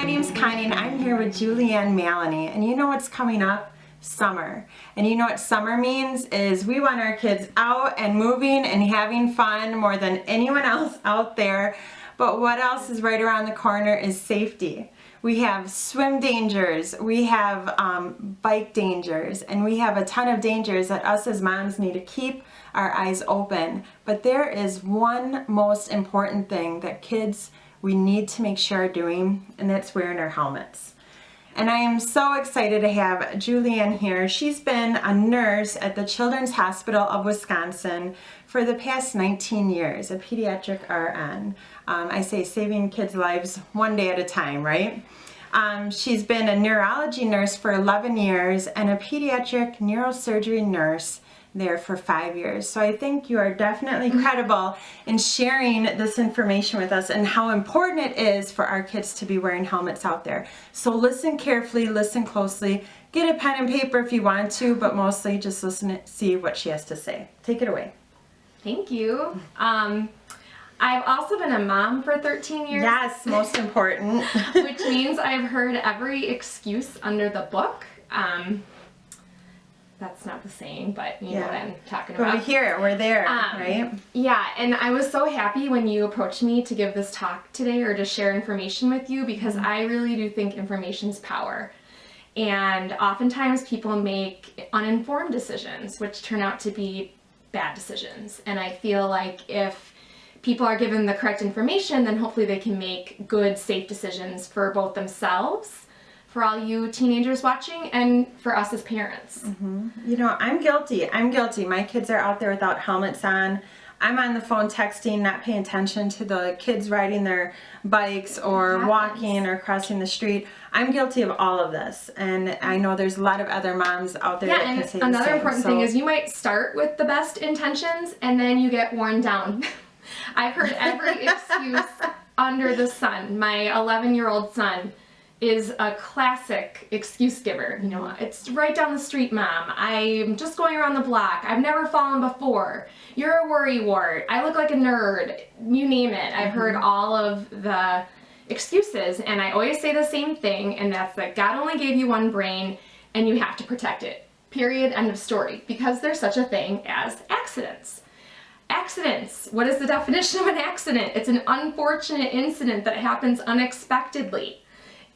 name's Connie and I'm here with Julianne Maloney, and you know what's coming up? Summer. And you know what summer means is we want our kids out and moving and having fun more than anyone else out there. But what else is right around the corner is safety. We have swim dangers, we have bike dangers, and we have a ton of dangers that us as moms need to keep our eyes open. But there is one most important thing that kids, we need to make sure are doing, and that's wearing our helmets. And I am so excited to have Julianne here. She's been a nurse at the Children's Hospital of Wisconsin for the past 19 years, a pediatric RN. I say saving kids' lives one day at a time, right? She's been a neurology nurse for 11 years and a pediatric neurosurgery nurse there for 5 years. So I think you are definitely credible in sharing this information with us and how important it is for our kids to be wearing helmets out there. So listen carefully, listen closely, get a pen and paper if you want to, but mostly just listen to see what she has to say. Take it away. Thank you. I've also been a mom for 13 years. Yes, most important. Which means I've heard every excuse under the book. That's not the saying, but you know what I'm talking about. But we hear it, we're there, right? Yeah, and I was so happy when you approached me to give this talk today or to share information with you, because I really do think information is power. And oftentimes people make uninformed decisions, which turn out to be bad decisions. And I feel like if people are given the correct information, then hopefully they can make good, safe decisions for both themselves, for all you teenagers watching, and for us as parents. You know, I'm guilty. My kids are out there without helmets on. I'm on the phone texting, not paying attention to the kids riding their bikes or walking or crossing the street. I'm guilty of all of this, and I know there's a lot of other moms out there that can say the same. Another important thing is you might start with the best intentions and then you get worn down. I've heard every excuse under the sun. My 11-year-old son is a classic excuse giver. You know, it's right down the street, Mom. I'm just going around the block. I've never fallen before. You're a worrywart. I look like a nerd. You name it. I've heard all of the excuses, and I always say the same thing, and that's that God only gave you one brain and you have to protect it. Period. End of story. Because there's such a thing as accidents. Accidents. What is the definition of an accident? It's an unfortunate incident that happens unexpectedly.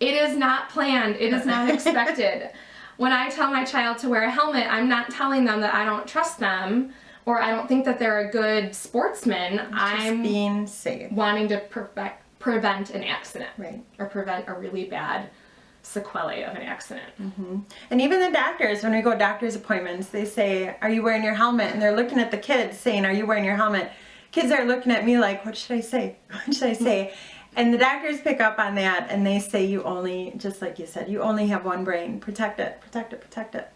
It is not planned. It is not expected. When I tell my child to wear a helmet, I'm not telling them that I don't trust them or I don't think that they're a good sportsman. I'm being safe. Wanting to prevent an accident, right? Or prevent a really bad sequelae of an accident. And even the doctors, when we go to doctor's appointments, they say, "Are you wearing your helmet?" And they're looking at the kids saying, "Are you wearing your helmet?" Kids are looking at me like, "What should I say? What should I say?" And the doctors pick up on that, and they say you only, just like you said, you only have one brain. Protect it, protect it, protect it.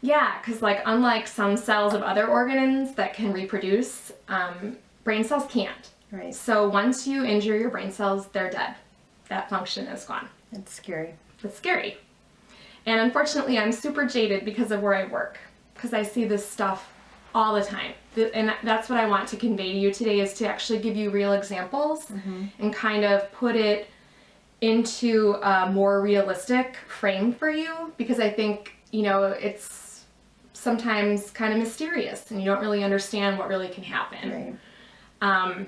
Yeah, because like unlike some cells of other organs that can reproduce, brain cells can't. Right. So once you injure your brain cells, they're dead. That function is gone. It's scary. It's scary. And unfortunately, I'm super jaded because of where I work, because I see this stuff all the time. And that's what I want to convey to you today, is to actually give you real examples and kind of put it into a more realistic frame for you, because I think, you know, it's sometimes kind of mysterious and you don't really understand what really can happen. Right.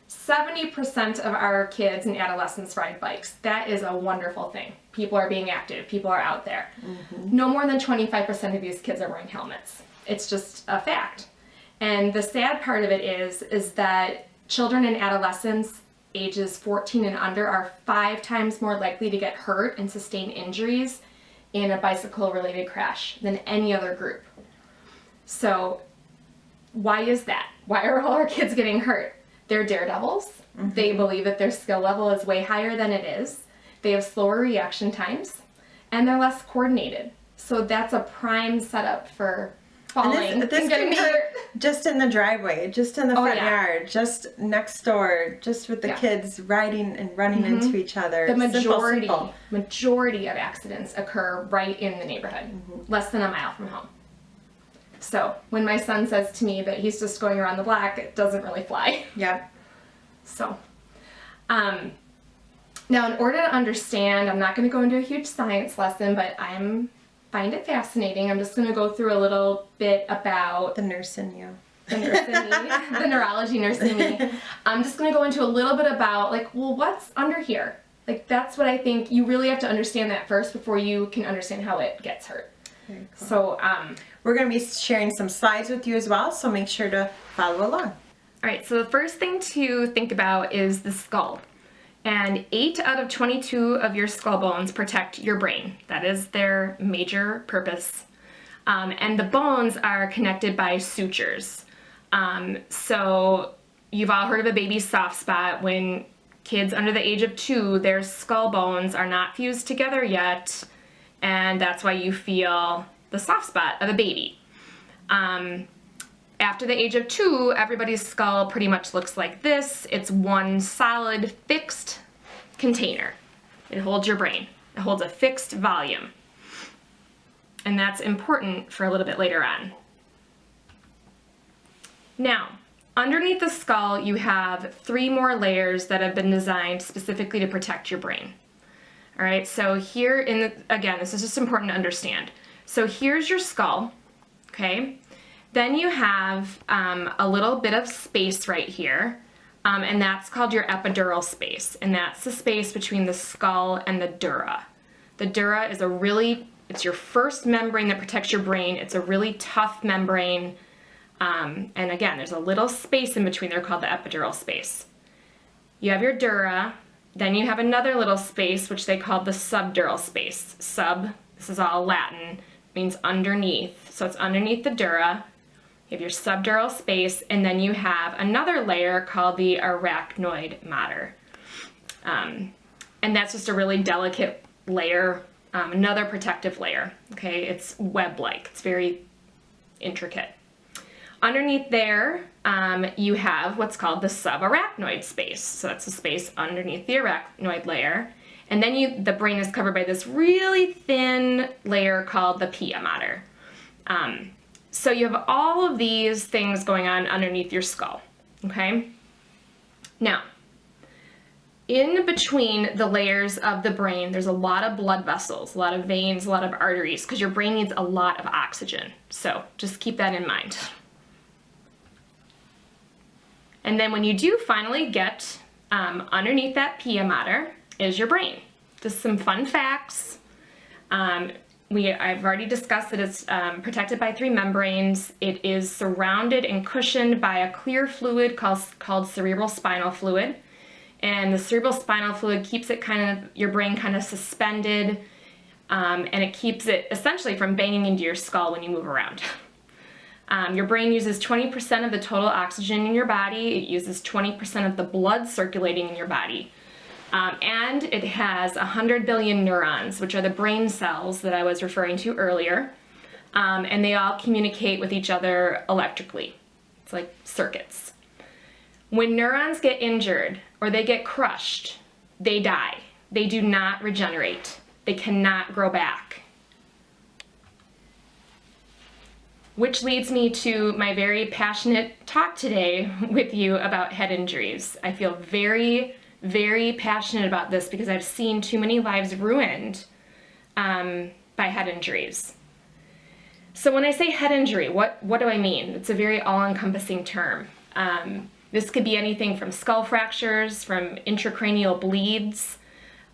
70% of our kids and adolescents ride bikes. That is a wonderful thing. People are being active. People are out there. No more than 25% of these kids are wearing helmets. It's just a fact. And the sad part of it is that children and adolescents ages 14 and under are 5 times more likely to get hurt and sustain injuries in a bicycle-related crash than any other group. So why is that? Why are all our kids getting hurt? They're daredevils. They believe that their skill level is way higher than it is. They have slower reaction times, and they're less coordinated. So that's a prime setup for falling and this getting hurt. Just in the driveway, just in the front yard, just next door, just with the kids riding and running into each other. The majority of accidents occur right in the neighborhood, less than a mile from home. So when my son says to me that he's just going around the block, it doesn't really fly. Yep. So Now, in order to understand, I'm not going to go into a huge science lesson, but find it fascinating. I'm just going to go through a little bit about The nurse in you. the nurse in me, the neurology nurse in me. I'm just going to go into a little bit about, like, well, what's under here? Like, that's what I think you really have to understand that first before you can understand how it gets hurt. Very cool. So, We're going to be sharing some slides with you as well, so make sure to follow along. all right, so the first thing to think about is the skull. And 8 out of 22 of your skull bones protect your brain. That is their major purpose. And the bones are connected by sutures. So you've all heard of a baby's soft spot. When kids under the age of 2, their skull bones are not fused together yet, and that's why you feel the soft spot of a baby. After the age of 2, everybody's skull pretty much looks like this. It's one solid, fixed container. It holds your brain. It holds a fixed volume. And that's important for a little bit later on. Now, underneath the skull, you have 3 more layers that have been designed specifically to protect your brain. All right, so here again, this is just important to understand. So here's your skull, okay? Then you have a little bit of space right here, and that's called your epidural space, and that's the space between the skull and the dura. The dura is it's your first membrane that protects your brain. It's a really tough membrane, and again, there's a little space in between there called the epidural space. You have your dura, then you have another little space which they call the subdural space. Sub, this is all Latin, means underneath, so it's underneath the dura. You have your subdural space, and then you have another layer called the arachnoid mater. And that's just a really delicate layer, another protective layer, okay? It's web-like, it's very intricate. Underneath there, you have what's called the subarachnoid space. So that's the space underneath the arachnoid layer. And then the brain is covered by this really thin layer called the pia mater. So you have all of these things going on underneath your skull, okay? Now, in between the layers of the brain, there's a lot of blood vessels, a lot of veins, a lot of arteries, because your brain needs a lot of oxygen. So just keep that in mind. And then when you do finally get underneath that pia mater is your brain. Just some fun facts. I've already discussed that it's protected by 3 membranes. It is surrounded and cushioned by a clear fluid called cerebral spinal fluid. And the cerebral spinal fluid keeps your brain kind of suspended, and it keeps it essentially from banging into your skull when you move around. Your brain uses 20% of the total oxygen in your body. It uses 20% of the blood circulating in your body. And it has 100 billion neurons, which are the brain cells that I was referring to earlier. And they all communicate with each other electrically. It's like circuits. When neurons get injured or they get crushed, they die. They do not regenerate. They cannot grow back. Which leads me to my very passionate talk today with you about head injuries. I feel very, very passionate about this because I've seen too many lives ruined by head injuries. So when I say head injury, what do I mean? It's a very all-encompassing term. This could be anything from skull fractures, from intracranial bleeds,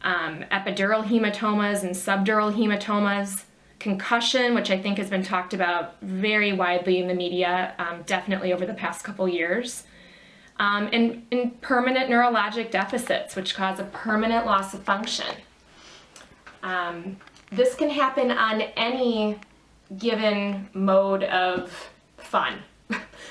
epidural hematomas and subdural hematomas, concussion, which I think has been talked about very widely in the media, definitely over the past couple years, and permanent neurologic deficits, which cause a permanent loss of function. This can happen on any given mode of fun,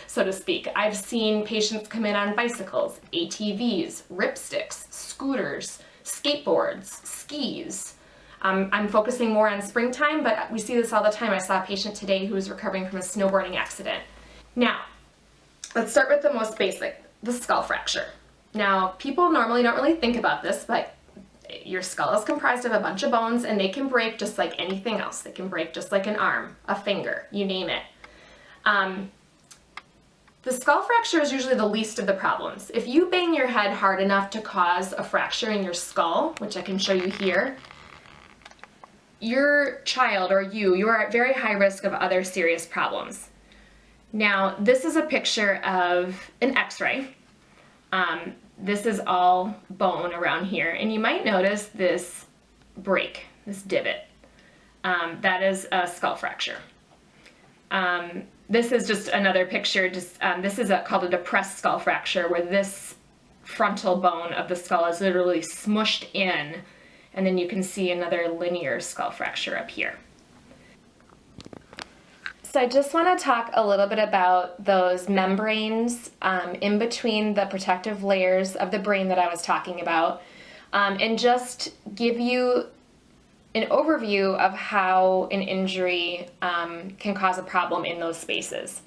so to speak. I've seen patients come in on bicycles, ATVs, ripsticks, scooters, skateboards, skis. I'm focusing more on springtime, but we see this all the time. I saw a patient today who was recovering from a snowboarding accident. Now, let's start with the most basic, the skull fracture. Now, people normally don't really think about this, but your skull is comprised of a bunch of bones, and they can break just like anything else. They can break just like an arm, a finger, you name it. The skull fracture is usually the least of the problems. If you bang your head hard enough to cause a fracture in your skull, which I can show you here, your child or you are at very high risk of other serious problems. Now, this is a picture of an x-ray. This is all bone around here, and you might notice this break, this divot. That is a skull fracture. This is just another picture. This is called a depressed skull fracture, where this frontal bone of the skull is literally smushed in, and then you can see another linear skull fracture up here. So I just want to talk a little bit about those membranes in between the protective layers of the brain that I was talking about, and just give you an overview of how an injury can cause a problem in those spaces.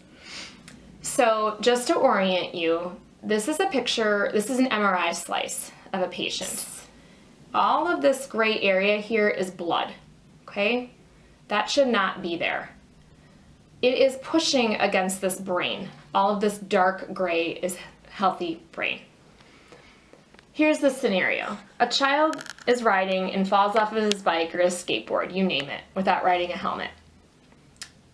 So just to orient you, this is an MRI slice of a patient. All of this gray area here is blood, okay? That should not be there. It is pushing against this brain. All of this dark gray is healthy brain. Here's the scenario. A child is riding and falls off of his bike or his skateboard, you name it, without riding a helmet.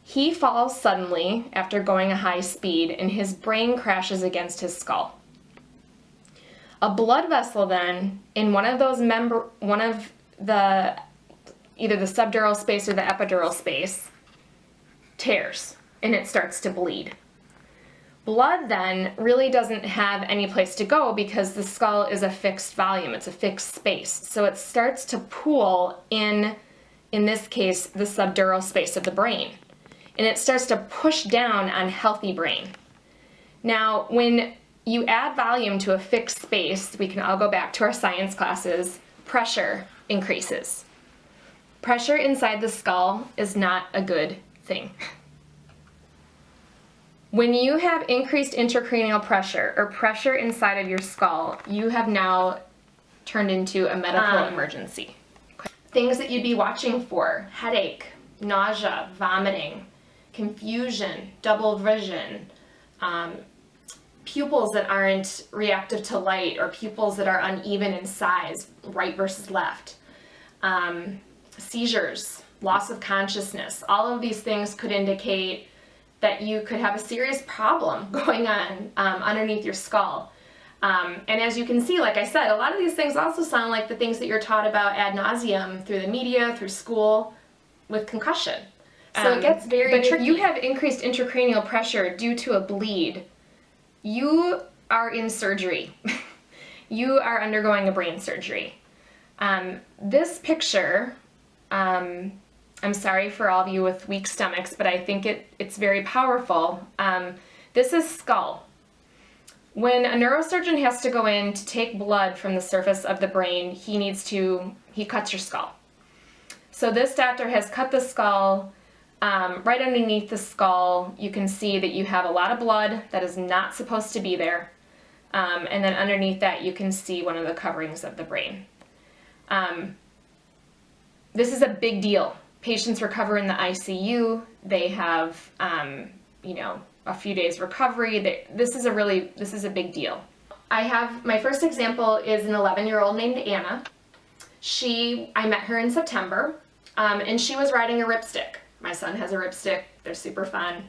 He falls suddenly after going a high speed, and his brain crashes against his skull. A blood vessel then in one of the either the subdural space or the epidural space tears, and it starts to bleed. Blood then really doesn't have any place to go because the skull is a fixed volume, it's a fixed space. So it starts to pool in this case, the subdural space of the brain. And it starts to push down on healthy brain. Now, when you add volume to a fixed space, we can all go back to our science classes, pressure increases. Pressure inside the skull is not a good thing. When you have increased intracranial pressure or pressure inside of your skull, you have now turned into a medical emergency. Things that you'd be watching for: headache, nausea, vomiting, confusion, double vision, pupils that aren't reactive to light, or pupils that are uneven in size, right versus left, seizures, loss of consciousness. All of these things could indicate that you could have a serious problem going on underneath your skull. And as you can see, like I said, a lot of these things also sound like the things that you're taught about ad nauseum through the media, through school, with concussion. So it gets very tricky. But if you have increased intracranial pressure due to a bleed, you are in surgery. You are undergoing a brain surgery. This picture, I'm sorry for all of you with weak stomachs, but I think it's very powerful. This is skull. When a neurosurgeon has to go in to take blood from the surface of the brain, he cuts your skull. So this doctor has cut the skull. Right underneath the skull, you can see that you have a lot of blood that is not supposed to be there. And then underneath that, you can see one of the coverings of the brain. This is a big deal. Patients recover in the ICU. They have, a few days recovery. This is a big deal. My first example is an 11-year-old named Anna. I met her in September, and she was riding a ripstick. My son has a ripstick. They're super fun.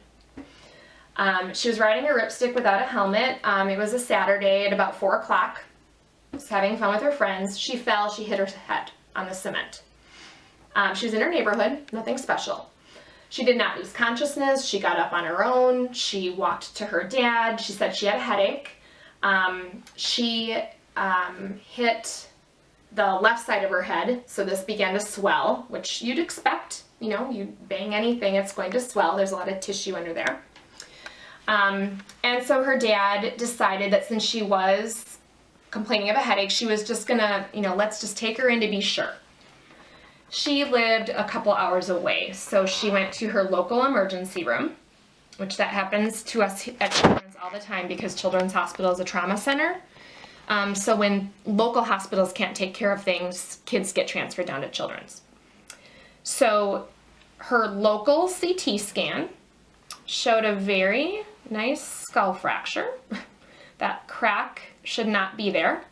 She was riding a ripstick without a helmet. It was a Saturday at about 4 o'clock. She was having fun with her friends. She fell. She hit her head on the cement. She was in her neighborhood, nothing special. She did not lose consciousness. She got up on her own. She walked to her dad. She said she had a headache. She hit the left side of her head, so this began to swell, which you'd expect. You bang anything, it's going to swell. There's a lot of tissue under there. And so her dad decided that since she was complaining of a headache, she was just gonna, let's just take her in to be sure. She lived a couple hours away, so she went to her local emergency room, which that happens to us at Children's all the time because Children's Hospital is a trauma center. So when local hospitals can't take care of things, kids get transferred down to Children's. So her local CT scan showed a very nice skull fracture. That crack should not be there.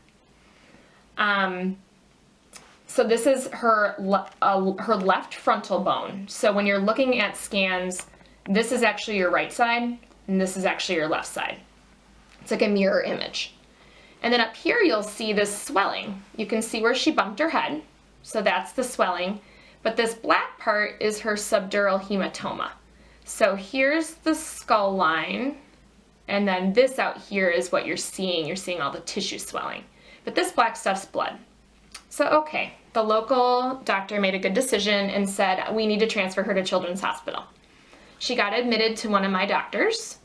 So this is her left frontal bone. So when you're looking at scans, this is actually your right side, and this is actually your left side. It's like a mirror image. And then up here you'll see this swelling. You can see where she bumped her head, so that's the swelling. But this black part is her subdural hematoma. So here's the skull line, and then this out here is what you're seeing. You're seeing all the tissue swelling. But this black stuff's blood. So okay, the local doctor made a good decision and said, we need to transfer her to Children's Hospital. She got admitted to one of my doctors.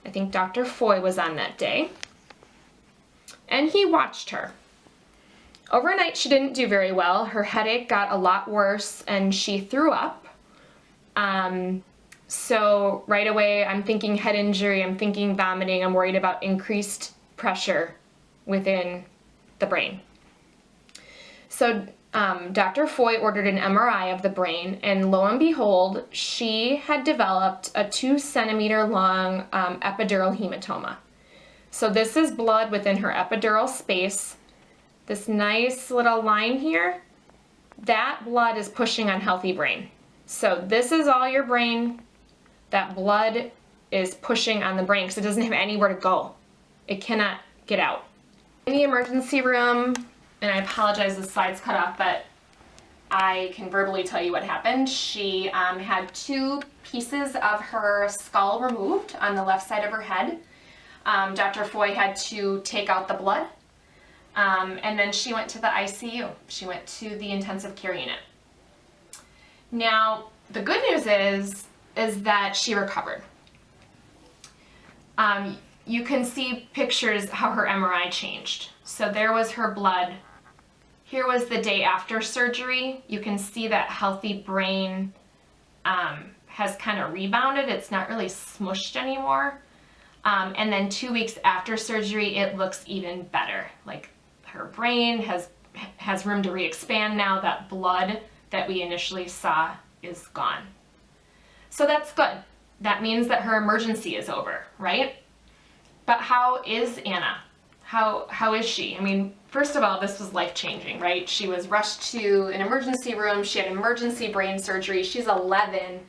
I think Dr. Foy was on that day. And he watched her. Overnight, she didn't do very well. Her headache got a lot worse and she threw up. So right away, I'm thinking head injury, I'm thinking vomiting, I'm worried about increased pressure within the brain. So Dr. Foy ordered an MRI of the brain, and lo and behold, she had developed a 2 centimeter long epidural hematoma. So this is blood within her epidural space. This nice little line here, that blood is pushing on healthy brain. So this is all your brain. That blood is pushing on the brain because it doesn't have anywhere to go. It cannot get out. In the emergency room, and I apologize, the slide's cut off, but I can verbally tell you what happened. She had 2 pieces of her skull removed on the left side of her head. Dr. Foy had to take out the blood, and then she went to the ICU. She went to the intensive care unit. Now, the good news is that she recovered. You can see pictures how her MRI changed. So there was her blood. Here was the day after surgery. You can see that healthy brain has kind of rebounded. It's not really smushed anymore. And then 2 weeks after surgery, it looks even better. Like her brain has room to re-expand now. That blood that we initially saw is gone. So that's good. That means that her emergency is over, right? But how is Anna? How is she? I mean, first of all, this was life-changing, right? She was rushed to an emergency room. She had emergency brain surgery. She's 11.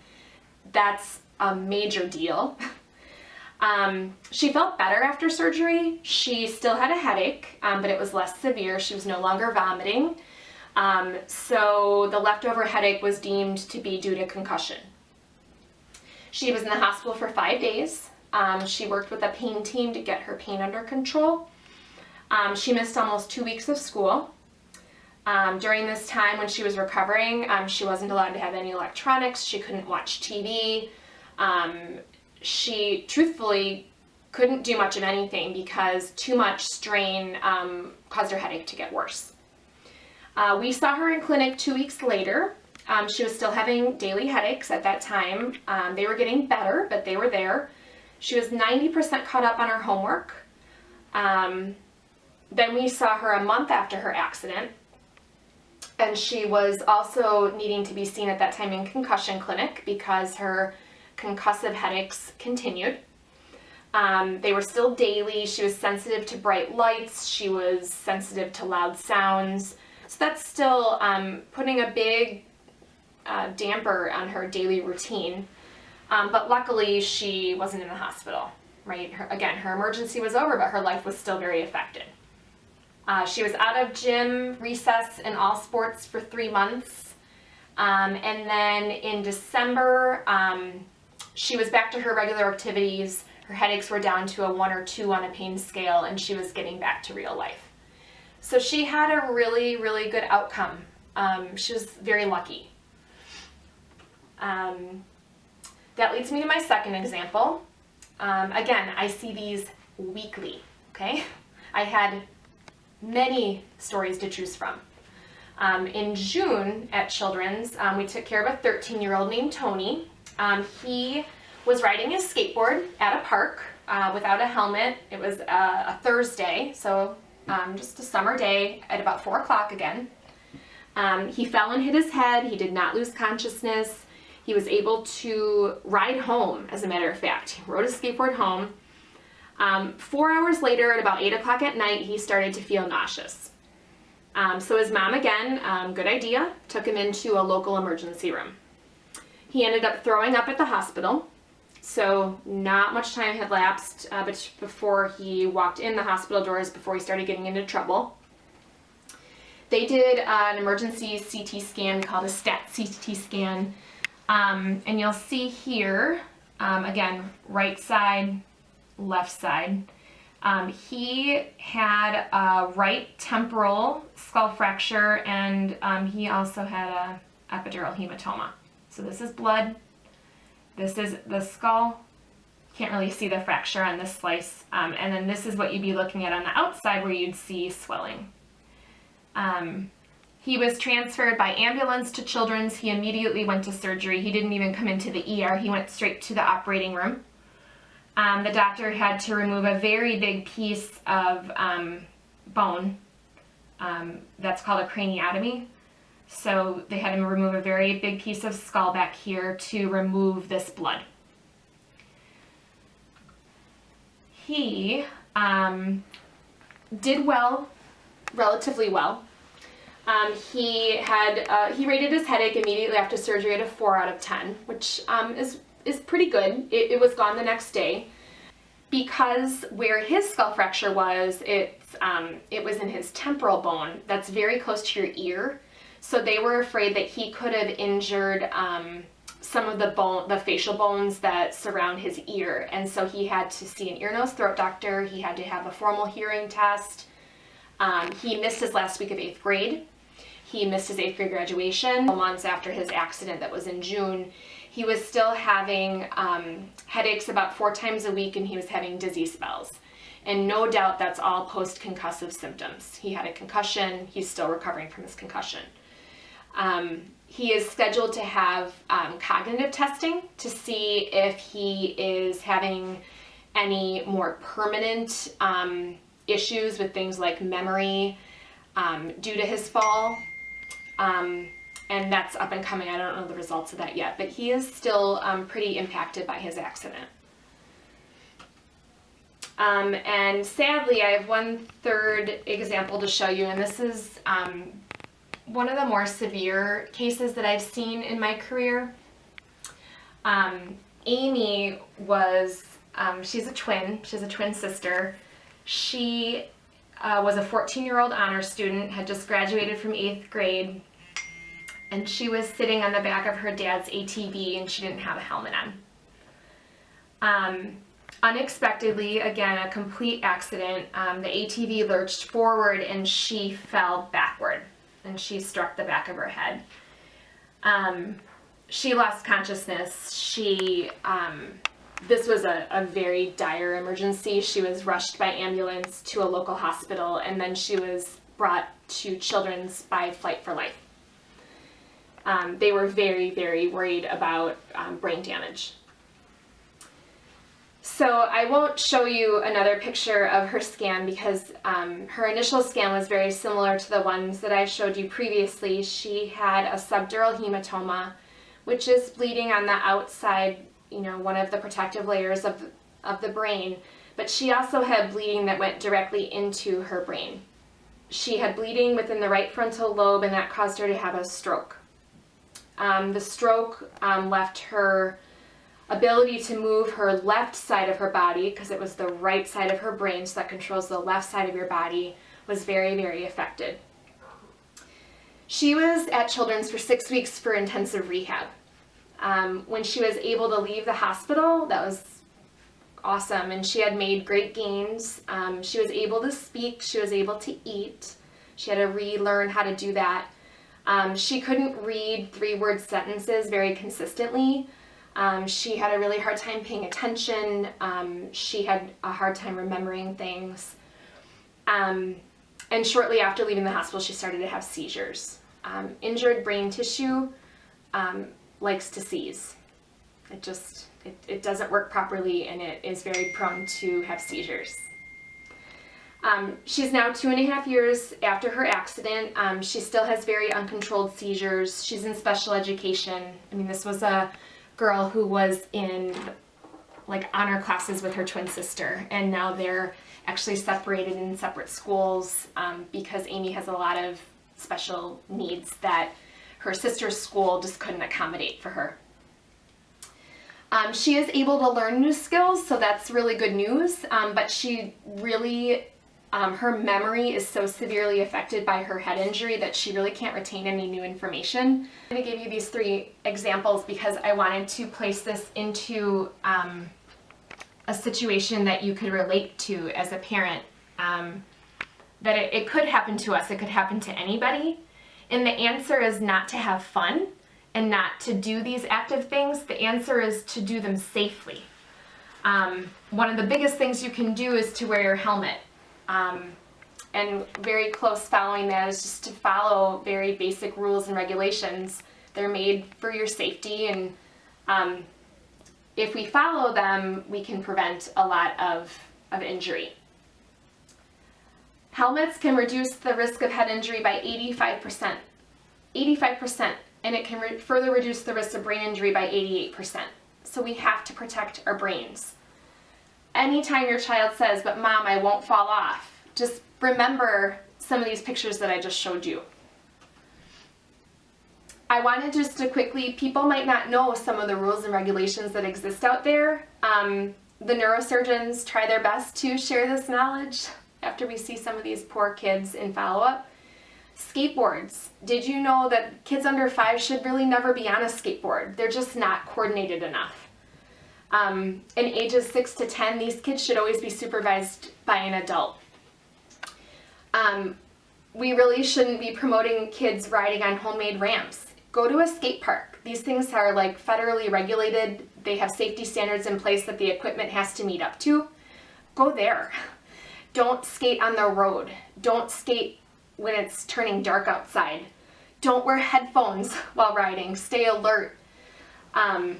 That's a major deal. She felt better after surgery. She still had a headache, but it was less severe. She was no longer vomiting. So the leftover headache was deemed to be due to concussion. She was in the hospital for 5 days. She worked with a pain team to get her pain under control. She missed almost 2 weeks of school. During this time when she was recovering, she wasn't allowed to have any electronics. She couldn't watch TV. She truthfully couldn't do much of anything because too much strain caused her headache to get worse. We saw her in clinic 2 weeks later. She was still having daily headaches at that time. They were getting better, but they were there. She was 90% caught up on her homework. Then we saw her a month after her accident, and she was also needing to be seen at that time in concussion clinic because her concussive headaches continued. They were still daily. She was sensitive to bright lights. She was sensitive to loud sounds. So that's still putting a big damper on her daily routine. But luckily, she wasn't in the hospital, right? Her emergency was over, but her life was still very affected. She was out of gym, recess, and all sports for 3 months. And then in December, she was back to her regular activities. Her headaches were down to a 1 or 2 on a pain scale, and she was getting back to real life. So she had a really, really good outcome. She was very lucky. That leads me to my second example. Again, I see these weekly, okay? I had many stories to choose from. In June at Children's, we took care of a 13-year-old named Tony. He was riding his skateboard at a park without a helmet. It was a Thursday, so just a summer day at about 4 o'clock again. He fell and hit his head. He did not lose consciousness. He was able to ride home, as a matter of fact. He rode his skateboard home. 4 hours later, at about 8 o'clock at night, he started to feel nauseous. So his mom, again, good idea, took him into a local emergency room. He ended up throwing up at the hospital. So not much time had lapsed before he walked in the hospital doors, before he started getting into trouble. They did an emergency CT scan called a STAT CT scan. And you'll see here, again, right side, left side. He had a right temporal skull fracture, and he also had a epidural hematoma. So this is blood. This is the skull. Can't really see the fracture on this slice. And then this is what you'd be looking at on the outside, where you'd see swelling. He was transferred by ambulance to Children's. He immediately went to surgery. He didn't even come into the ER. He went straight to the operating room. The doctor had to remove a very big piece of bone. That's called a craniotomy. So they had him remove a very big piece of skull back here to remove this blood. He did well, relatively well. He rated his headache immediately after surgery at a 4 out of 10, which is pretty good. It was gone the next day. Because where his skull fracture was, it was in his temporal bone that's very close to your ear. So they were afraid that he could have injured some of the facial bones that surround his ear. And so he had to see an ear, nose, throat doctor. He had to have a formal hearing test. He missed his last week of 8th grade. He missed his 8th grade graduation. Months after his accident that was in June, he was still having headaches about 4 times a week, and he was having dizzy spells. And no doubt that's all post-concussive symptoms. He had a concussion. He's still recovering from his concussion. He is scheduled to have cognitive testing to see if he is having any more permanent issues with things like memory due to his fall. And that's up and coming. I don't know the results of that yet, but he is still pretty impacted by his accident. And sadly, I have one third example to show you, and this is one of the more severe cases that I've seen in my career. Amy was, she's a twin sister. She was a 14-year-old honor student, had just graduated from 8th grade, and she was sitting on the back of her dad's ATV, and she didn't have a helmet on. Unexpectedly, again, a complete accident, the ATV lurched forward and she fell backward, and she struck the back of her head. She lost consciousness. This was a very dire emergency. She was rushed by ambulance to a local hospital, and then she was brought to Children's by Flight for Life. They were very, very worried about brain damage. So I won't show you another picture of her scan because her initial scan was very similar to the ones that I showed you previously. She had a subdural hematoma, which is bleeding on the outside, one of the protective layers of the brain, but she also had bleeding that went directly into her brain. She had bleeding within the right frontal lobe, and that caused her to have a stroke. The stroke left her ability to move her left side of her body, because it was the right side of her brain, so that controls the left side of your body, was very, very affected. She was at Children's for 6 weeks for intensive rehab. When she was able to leave the hospital, that was awesome, and she had made great gains. She was able to speak, she was able to eat. She had to relearn how to do that. She couldn't read 3-word sentences very consistently. She had a really hard time paying attention. She had a hard time remembering things. And shortly after leaving the hospital, she started to have seizures. Injured brain tissue likes to seize. It doesn't work properly, and it is very prone to have seizures. She's now 2.5 years after her accident. She still has very uncontrolled seizures. She's in special education. I mean, this was a girl who was in like honor classes with her twin sister, and now they're actually separated in separate schools because Amy has a lot of special needs that her sister's school just couldn't accommodate for her. She is able to learn new skills, so that's really good news, but she really, her memory is so severely affected by her head injury that she really can't retain any new information. I'm going to give you these 3 examples because I wanted to place this into a situation that you could relate to as a parent, that it could happen to us, it could happen to anybody, and the answer is not to have fun and not to do these active things. The answer is to do them safely. One of the biggest things you can do is to wear your helmet. And very close following that is just to follow very basic rules and regulations. They're made for your safety, and if we follow them, we can prevent a lot of injury. Helmets can reduce the risk of head injury by 85%. 85%. And it can further reduce the risk of brain injury by 88%. So we have to protect our brains. Anytime your child says, "But Mom, I won't fall off," just remember some of these pictures that I just showed you. I wanted just to quickly, people might not know some of the rules and regulations that exist out there. The neurosurgeons try their best to share this knowledge after we see some of these poor kids in follow-up. Skateboards. Did you know that kids under 5 should really never be on a skateboard? They're just not coordinated enough. In ages 6 to 10, these kids should always be supervised by an adult. We really shouldn't be promoting kids riding on homemade ramps. Go to a skate park. These things are like federally regulated. They have safety standards in place that the equipment has to meet up to. Go there. Don't skate on the road. Don't skate when it's turning dark outside. Don't wear headphones while riding. Stay alert. I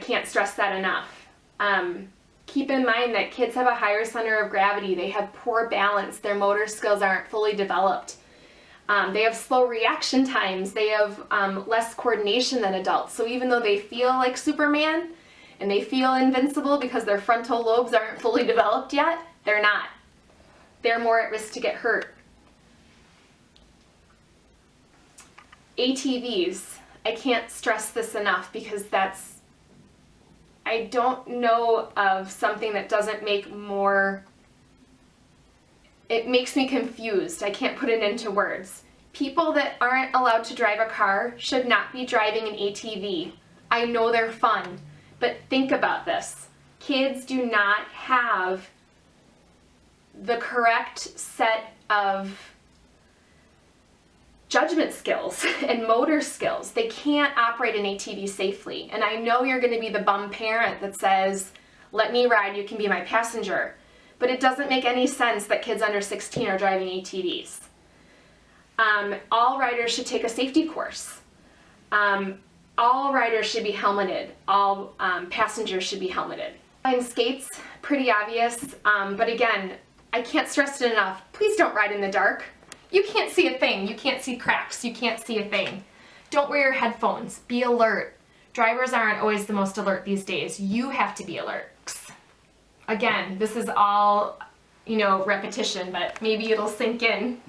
can't stress that enough. Keep in mind that kids have a higher center of gravity. They have poor balance. Their motor skills aren't fully developed. They have slow reaction times. They have less coordination than adults. So even though they feel like Superman and they feel invincible because their frontal lobes aren't fully developed yet, they're not. They're more at risk to get hurt. ATVs. I can't stress this enough because I don't know of something that doesn't make more, it makes me confused. I can't put it into words. People that aren't allowed to drive a car should not be driving an ATV. I know they're fun, but think about this. Kids do not have the correct set of judgment skills and motor skills. They can't operate an ATV safely. And I know you're going to be the bum parent that says, "Let me ride, you can be my passenger." But it doesn't make any sense that kids under 16 are driving ATVs. All riders should take a safety course. All riders should be helmeted. All passengers should be helmeted. And skates, pretty obvious. But again, I can't stress it enough. Please don't ride in the dark. You can't see a thing. You can't see cracks. You can't see a thing. Don't wear your headphones. Be alert. Drivers aren't always the most alert these days. You have to be alert. Again, this is all, repetition, but maybe it'll sink in.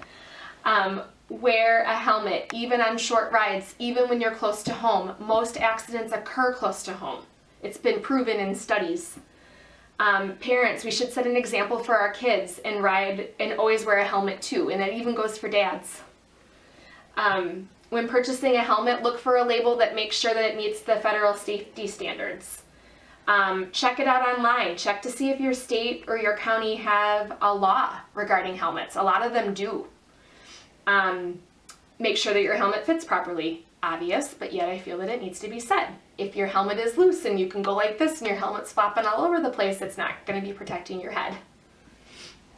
Wear a helmet, even on short rides, even when you're close to home. Most accidents occur close to home. It's been proven in studies. Parents, we should set an example for our kids and ride and always wear a helmet too, and that even goes for dads. When purchasing a helmet, look for a label that makes sure that it meets the federal safety standards. Check it out online. Check to see if your state or your county have a law regarding helmets. A lot of them do. Make sure that your helmet fits properly. Obvious, but yet I feel that it needs to be said. If your helmet is loose and you can go like this and your helmet's flopping all over the place, it's not going to be protecting your head.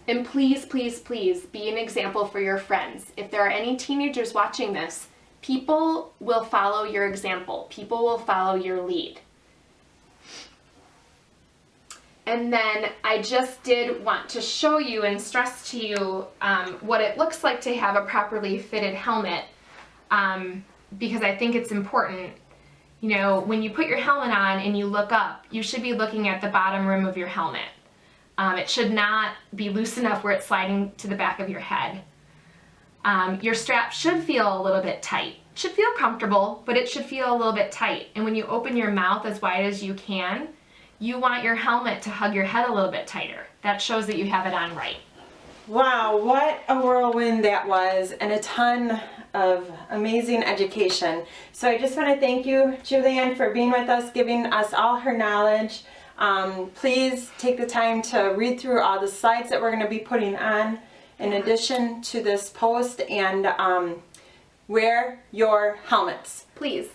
And please, please, please be an example for your friends. If there are any teenagers watching this, people will follow your example. People will follow your lead. And then I just did want to show you and stress to you what it looks like to have a properly fitted helmet, because I think it's important. You know, when you put your helmet on and you look up, you should be looking at the bottom rim of your helmet. It should not be loose enough where it's sliding to the back of your head. Your strap should feel a little bit tight. It should feel comfortable, but it should feel a little bit tight. And when you open your mouth as wide as you can, you want your helmet to hug your head a little bit tighter. That shows that you have it on right. Wow, what a whirlwind that was, and a ton of amazing education. So I just want to thank you, Julianne, for being with us, giving us all her knowledge. Please take the time to read through all the slides that we're going to be putting on in addition to this post, and wear your helmets. Please.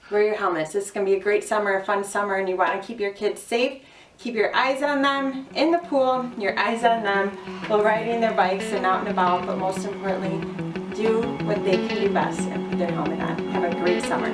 Wear your helmets. This is going to be a great summer, a fun summer, and you want to keep your kids safe. Keep your eyes on them in the pool, your eyes on them while riding their bikes and out and about, but most importantly, do what they can do best and put their helmet on. Have a great summer.